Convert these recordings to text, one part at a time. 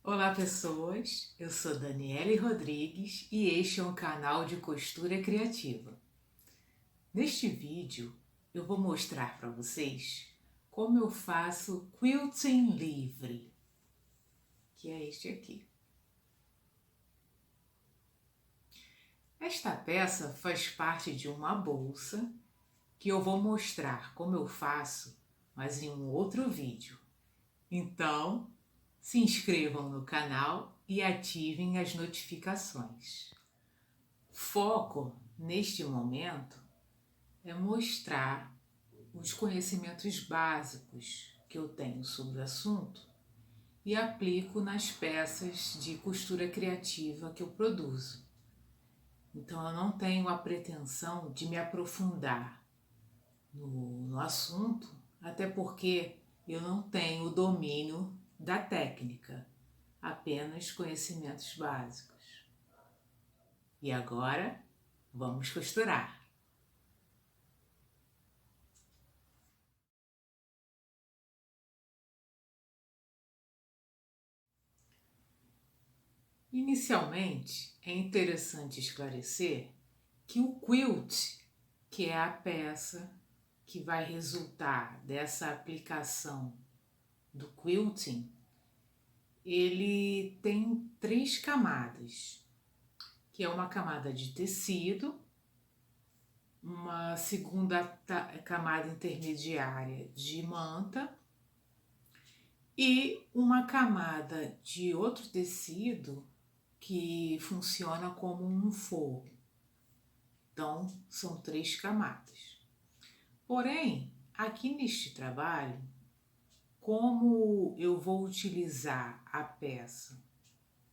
Olá pessoas, eu sou Daniele Rodrigues e este é um canal de costura criativa. Neste vídeo eu vou mostrar para vocês como eu faço quilting livre, que é este aqui. Esta peça faz parte de uma bolsa que eu vou mostrar como eu faço, mas em um outro vídeo. Então, se inscrevam no canal e ativem as notificações. Foco neste momento é mostrar os conhecimentos básicos que eu tenho sobre o assunto e aplico nas peças de costura criativa que eu produzo. Então eu não tenho a pretensão de me aprofundar no assunto, até porque eu não tenho o domínio da técnica, apenas conhecimentos básicos. E agora, vamos costurar! Inicialmente, é interessante esclarecer que o quilt, que é a peça que vai resultar dessa aplicação do quilting, ele tem 3 camadas, que é uma camada de tecido, uma segunda camada intermediária de manta e uma camada de outro tecido que funciona como um forro. Então, são 3 camadas. Porém, aqui neste trabalho, como eu vou utilizar a peça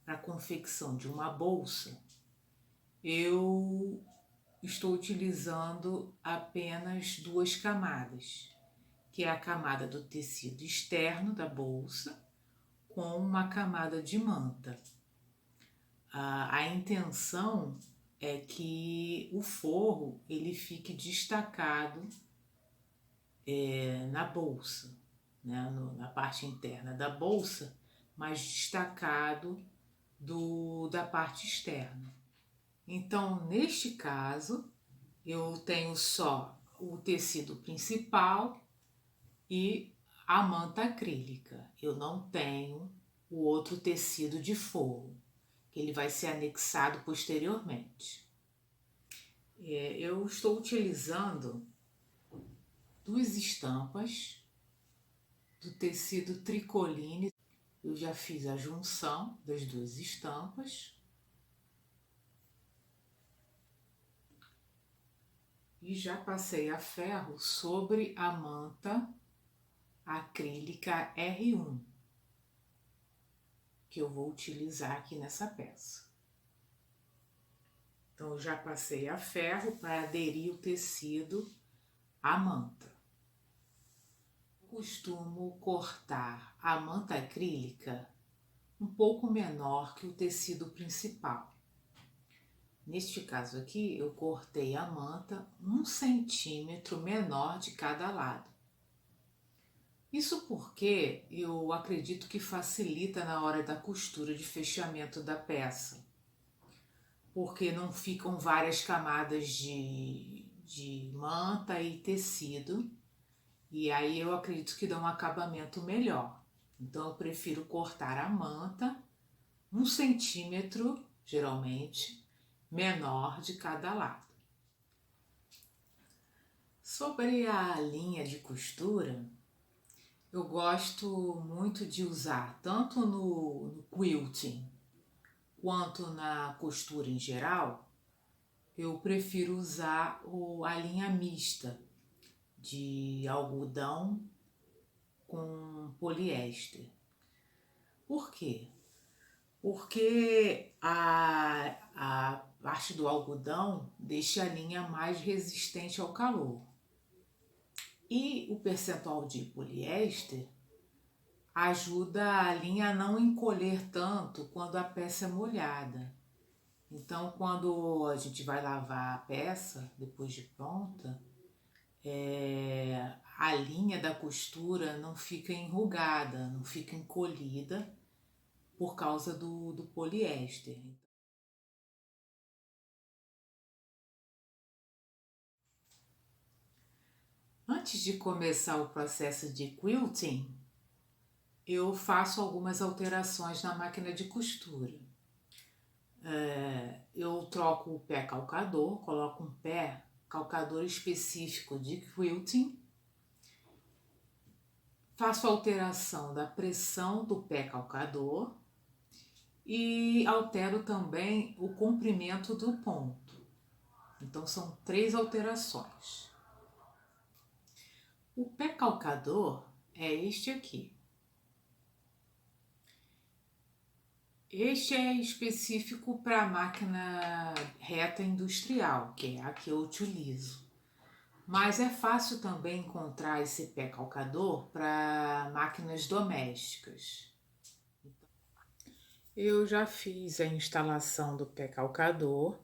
para a confecção de uma bolsa, eu estou utilizando apenas 2 camadas, que é a camada do tecido externo da bolsa com uma camada de manta. A intenção é que o forro ele fique destacado na bolsa, né, na parte interna da bolsa, mas destacado da parte externa. Então, neste caso, eu tenho só o tecido principal e a manta acrílica. Eu não tenho o outro tecido de forro, que ele vai ser anexado posteriormente. Eu estou utilizando 2 estampas do tecido tricoline. Eu já fiz a junção das 2 estampas e já passei a ferro sobre a manta acrílica R1, que eu vou utilizar aqui nessa peça. Então, eu já passei a ferro para aderir o tecido à manta. Costumo cortar a manta acrílica um pouco menor que o tecido principal. Neste caso aqui, eu cortei a manta 1 centímetro menor de cada lado. Isso porque eu acredito que facilita na hora da costura de fechamento da peça, porque não ficam várias camadas de manta e tecido, e aí eu acredito que dá um acabamento melhor. Então eu prefiro cortar a manta 1 centímetro, geralmente, menor de cada lado. Sobre a linha de costura, eu gosto muito de usar, tanto no quilting quanto na costura em geral, eu prefiro usar a linha mista de algodão com poliéster. Por quê? Porque a parte do algodão deixa a linha mais resistente ao calor. E o percentual de poliéster ajuda a linha a não encolher tanto quando a peça é molhada. Então, quando a gente vai lavar a peça, depois de pronta, a linha da costura não fica enrugada, não fica encolhida, por causa do poliéster. Antes de começar o processo de quilting, eu faço algumas alterações na máquina de costura. Eu troco o pé calcador, coloco um pé calcador específico de quilting, faço a alteração da pressão do pé calcador e altero também o comprimento do ponto. Então são 3 alterações. O pé calcador é este aqui. Este é específico para a máquina reta industrial, que é a que eu utilizo. Mas é fácil também encontrar esse pé calcador para máquinas domésticas. Eu já fiz a instalação do pé calcador.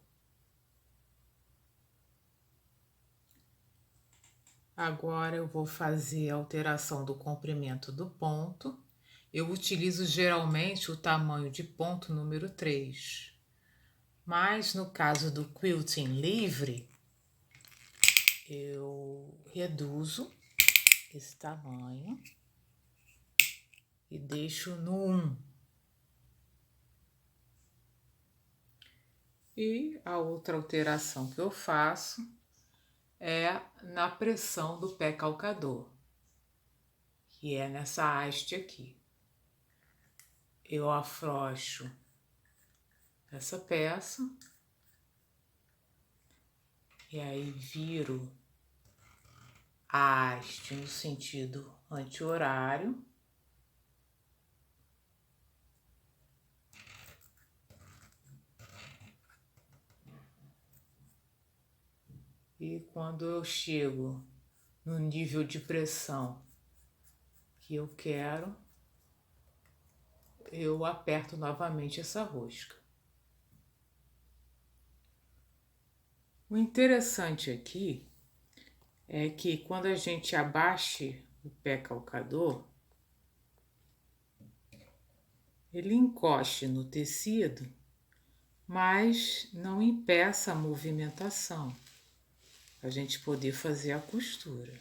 Agora eu vou fazer a alteração do comprimento do ponto. Eu utilizo geralmente o tamanho de ponto número 3. Mas no caso do quilting livre, eu reduzo esse tamanho e deixo no 1. E a outra alteração que eu faço é na pressão do pé calcador, que é nessa haste aqui. Eu afrouxo essa peça e aí viro a haste no sentido anti-horário. E quando eu chego no nível de pressão que eu quero, eu aperto novamente essa rosca. O interessante aqui é que quando a gente abaixe o pé calcador, ele encoste no tecido, mas não impeça a movimentação, a gente poder fazer a costura.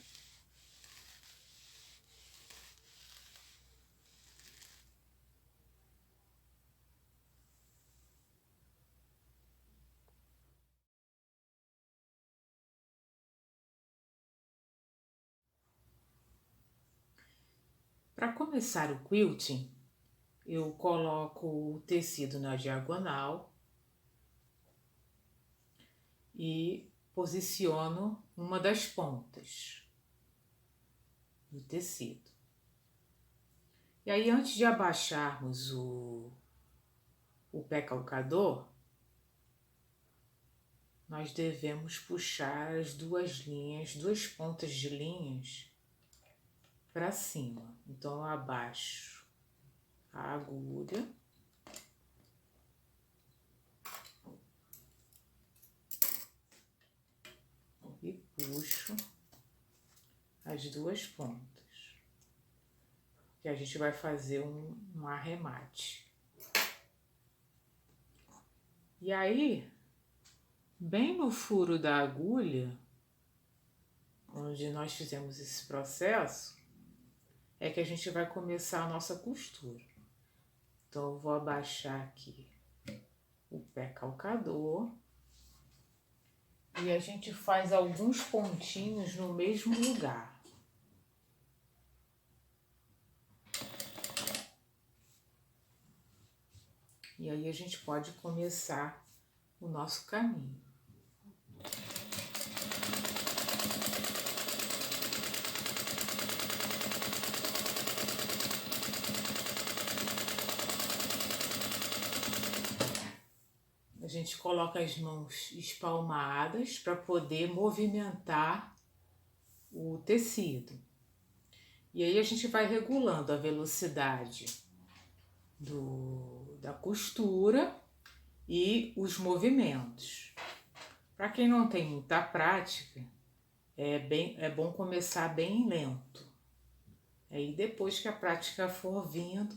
Para começar o quilting, eu coloco o tecido na diagonal e posiciono uma das pontas do tecido. E aí, antes de abaixarmos o pé calcador, nós devemos puxar as duas pontas de linhas para cima. Então, eu abaixo a agulha e puxo as duas pontas, que a gente vai fazer um arremate. E aí, bem no furo da agulha, onde nós fizemos esse processo, é que a gente vai começar a nossa costura. Então, eu vou abaixar aqui o pé calcador e a gente faz alguns pontinhos no mesmo lugar. E aí a gente pode começar o nosso caminho. A gente coloca as mãos espalmadas para poder movimentar o tecido. E aí a gente vai regulando a velocidade da costura e os movimentos. Para quem não tem muita prática, é bom começar bem lento. Aí depois que a prática for vindo,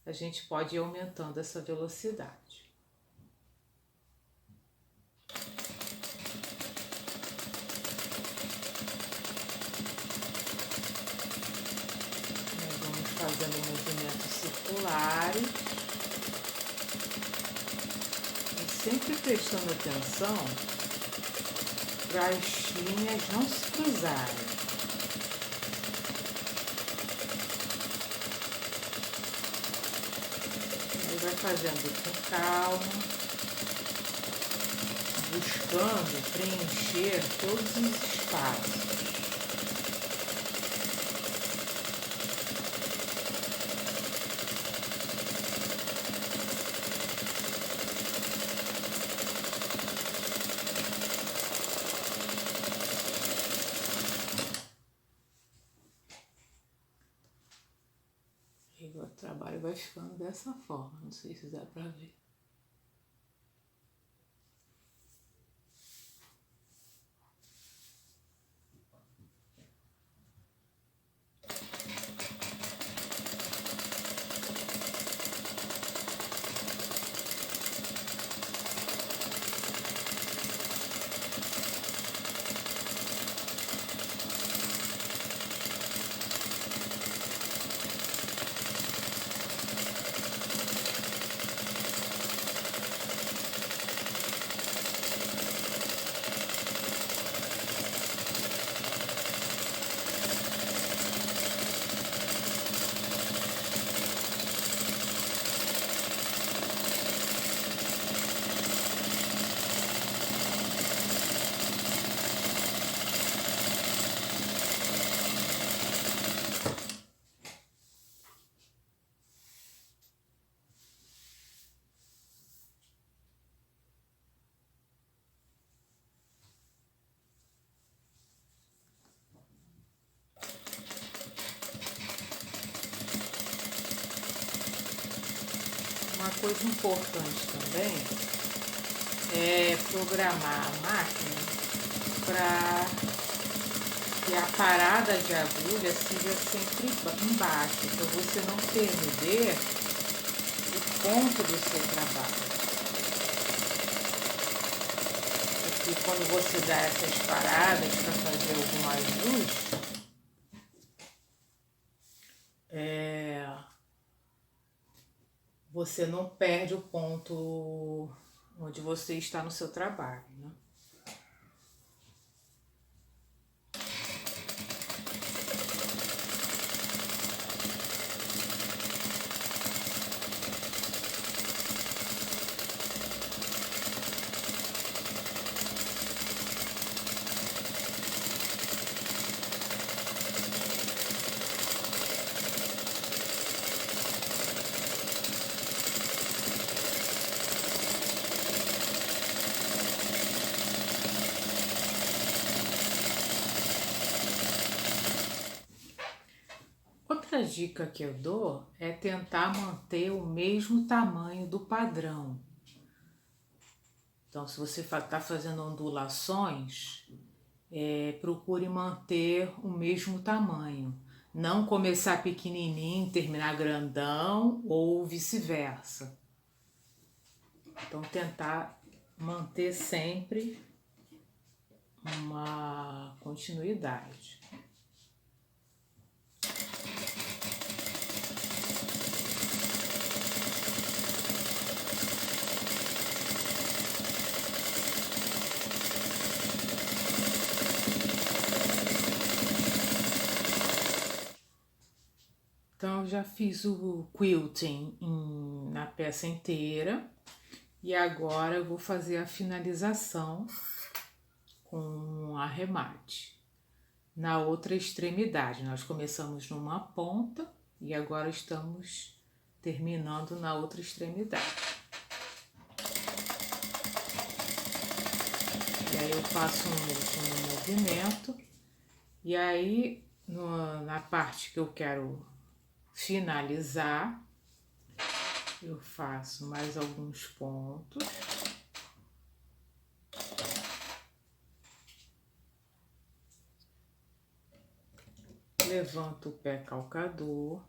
a gente pode ir aumentando essa velocidade. Vamos fazendo movimentos circulares e sempre prestando atenção para as linhas não se cruzarem. Aí vai fazendo com calma, buscando preencher todos os espaços. O trabalho vai ficando dessa forma, não sei se dá para ver. Uma coisa importante também é programar a máquina para que a parada de agulha seja sempre embaixo, para você não perder o ponto do seu trabalho. Porque quando você dá essas paradas para fazer algum ajuste, você não perde o ponto onde você está no seu trabalho, né? Outra dica que eu dou é tentar manter o mesmo tamanho do padrão. Então, se você está fazendo ondulações, procure manter o mesmo tamanho. Não começar pequenininho, terminar grandão ou vice-versa. Então, tentar manter sempre uma continuidade. Então, eu já fiz o quilting na peça inteira e agora eu vou fazer a finalização com arremate. Na outra extremidade, nós começamos numa ponta e agora estamos terminando na outra extremidade. E aí eu faço um último movimento e aí na parte que eu quero finalizar, eu faço mais alguns pontos. Levanto o pé calcador.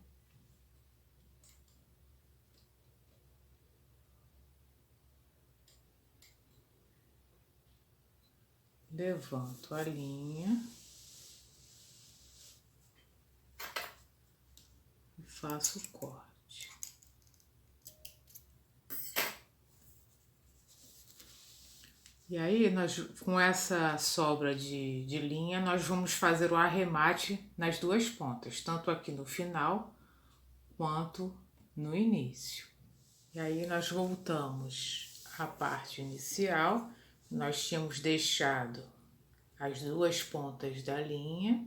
levanto a linha e faço o corte. E aí, nós, com essa sobra de linha, nós vamos fazer o arremate nas duas pontas, tanto aqui no final quanto no início. E aí, nós voltamos à parte inicial, nós tínhamos deixado as duas pontas da linha,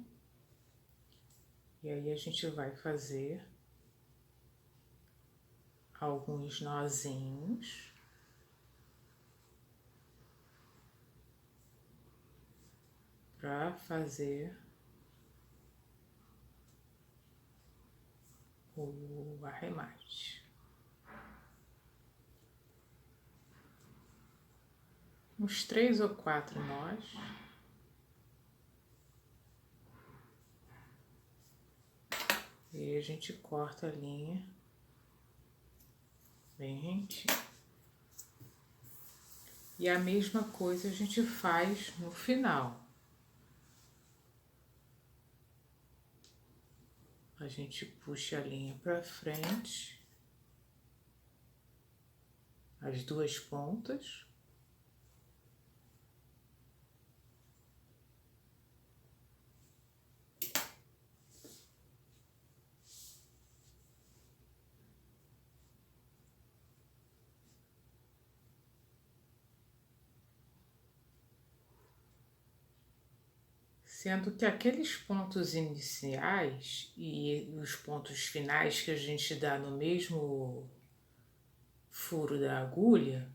e aí a gente vai fazer alguns nozinhos. Para fazer o arremate. Uns 3 ou 4 nós. E aí a gente corta a linha bem rentinho. E a mesma coisa a gente faz no final. A gente puxa a linha para frente, as duas pontas. Sendo que aqueles pontos iniciais e os pontos finais que a gente dá no mesmo furo da agulha,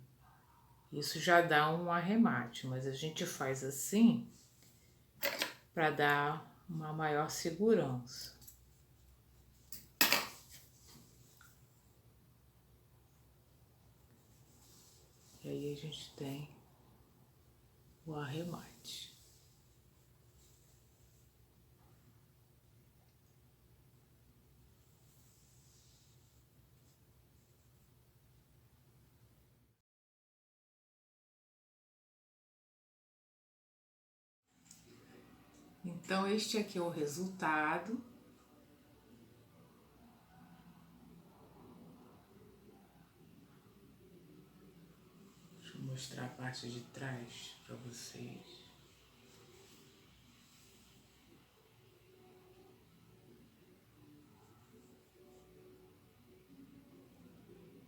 isso já dá um arremate, mas a gente faz assim para dar uma maior segurança. E aí a gente tem o arremate. Então, este aqui é o resultado. Deixa eu mostrar a parte de trás para vocês.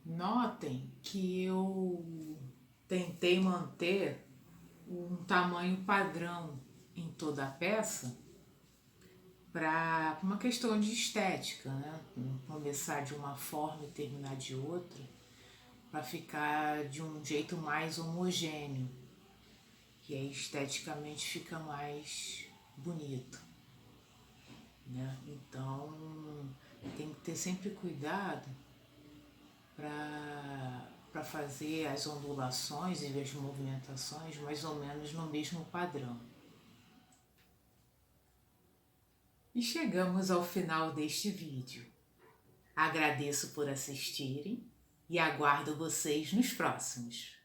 Notem que eu tentei manter um tamanho padrão em toda a peça para uma questão de estética, né? Começar de uma forma e terminar de outra, para ficar de um jeito mais homogêneo, que aí esteticamente fica mais bonito, né? Então tem que ter sempre cuidado para fazer as ondulações e as movimentações mais ou menos no mesmo padrão. E chegamos ao final deste vídeo. Agradeço por assistirem e aguardo vocês nos próximos.